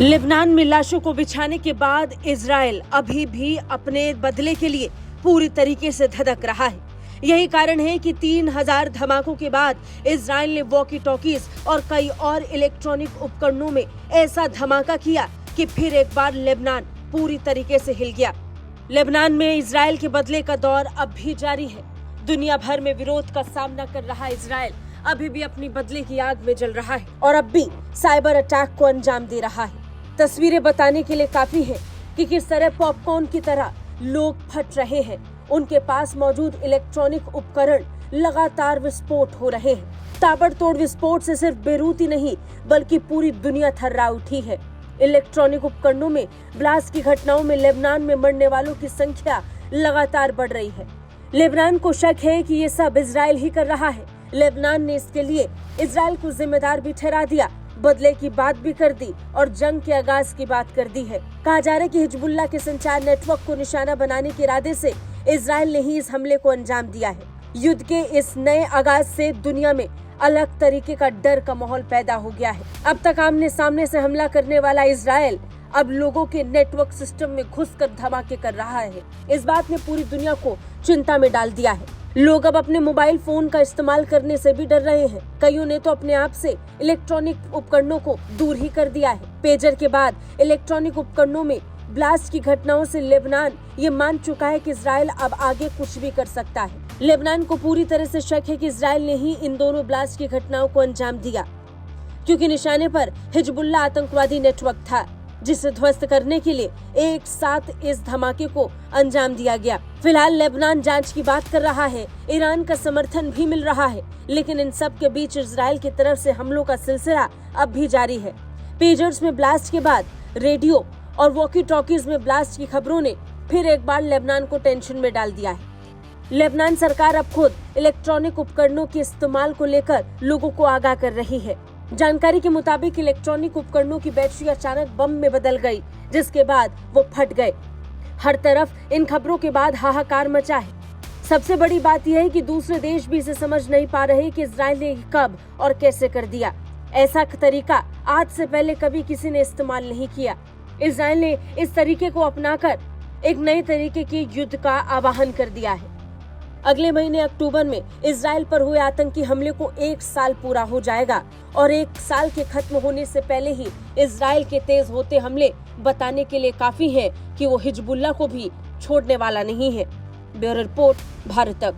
Lebanon में लाशों को बिछाने के बाद इजराइल अभी भी अपने बदले के लिए पूरी तरीके से धधक रहा है। यही कारण है कि 3000 धमाकों के बाद इजराइल ने वॉकी टॉकीज और कई और इलेक्ट्रॉनिक उपकरणों में ऐसा धमाका किया कि फिर एक बार लेबनान पूरी तरीके से हिल गया। लेबनान में इजराइल के बदले का दौर अब भी जारी है। दुनिया भर में विरोध का सामना कर रहा इजराइल अभी भी अपनी बदले की आग में जल रहा है और अब भी साइबर अटैक को अंजाम दे रहा है। तस्वीरें बताने के लिए काफी है कि किस तरह पॉपकॉर्न की तरह लोग फट रहे हैं। उनके पास मौजूद इलेक्ट्रॉनिक उपकरण लगातार विस्फोट हो रहे हैं। ताबड़तोड़ विस्फोट से सिर्फ बेरूत ही नहीं बल्कि पूरी दुनिया थर्रा उठी है। इलेक्ट्रॉनिक उपकरणों में ब्लास्ट की घटनाओं में लेबनान में मरने वालों की संख्या लगातार बढ़ रही है। लेबनान को शक है कि ये सब इजराइल ही कर रहा है। लेबनान ने इसके लिए इजराइल को जिम्मेदार भी ठहरा दिया, बदले की बात भी कर दी और जंग के आगाज की बात कर दी है। कहा जा रहा है कि हिजबुल्लाह के संचार नेटवर्क को निशाना बनाने के इरादे से इजराइल ने ही इस हमले को अंजाम दिया है। युद्ध के इस नए आगाज से दुनिया में अलग तरीके का डर का माहौल पैदा हो गया है। अब तक आमने सामने से हमला करने वाला इजराइल अब लोगों के नेटवर्क सिस्टम में घुसकर धमाके कर रहा है। इस बात ने पूरी दुनिया को चिंता में डाल दिया है। लोग अब अपने मोबाइल फोन का इस्तेमाल करने से भी डर रहे हैं। कईयों ने तो अपने आप से इलेक्ट्रॉनिक उपकरणों को दूर ही कर दिया है। पेजर के बाद इलेक्ट्रॉनिक उपकरणों में ब्लास्ट की घटनाओं से लेबनान ये मान चुका है कि इजराइल अब आगे कुछ भी कर सकता है। लेबनान को पूरी तरह से शक है कि इजराइल ने ही इन दोनों ब्लास्ट की घटनाओं को अंजाम दिया, क्योंकि निशाने पर हिजबुल्लाह आतंकवादी नेटवर्क था जिसे ध्वस्त करने के लिए एक साथ इस धमाके को अंजाम दिया गया। फिलहाल लेबनान जांच की बात कर रहा है। ईरान का समर्थन भी मिल रहा है, लेकिन इन सब के बीच इजराइल की तरफ से हमलों का सिलसिला अब भी जारी है। पेजर्स में ब्लास्ट के बाद रेडियो और वॉकी टॉकीज में ब्लास्ट की खबरों ने फिर एक बार लेबनान को टेंशन में डाल दिया है। लेबनान सरकार अब खुद इलेक्ट्रॉनिक उपकरणों के इस्तेमाल को लेकर लोगों को आगाह कर रही है। जानकारी के मुताबिक इलेक्ट्रॉनिक उपकरणों की बैटरी अचानक बम में बदल गई, जिसके बाद वो फट गए। हर तरफ इन खबरों के बाद हाहाकार मचा है। सबसे बड़ी बात यह है कि दूसरे देश भी इसे समझ नहीं पा रहे कि इजराइल ने कब और कैसे कर दिया। ऐसा तरीका आज से पहले कभी किसी ने इस्तेमाल नहीं किया। इजराइल ने इस तरीके को अपनाकर एक नए तरीके के युद्ध का आह्वान कर दिया है। अगले महीने अक्टूबर में इजराइल पर हुए आतंकी हमले को 1 साल पूरा हो जाएगा और 1 साल के खत्म होने से पहले ही इजराइल के तेज होते हमले बताने के लिए काफी है कि वो हिजबुल्लाह को भी छोड़ने वाला नहीं है। ब्यूरो रिपोर्ट, भारत तक।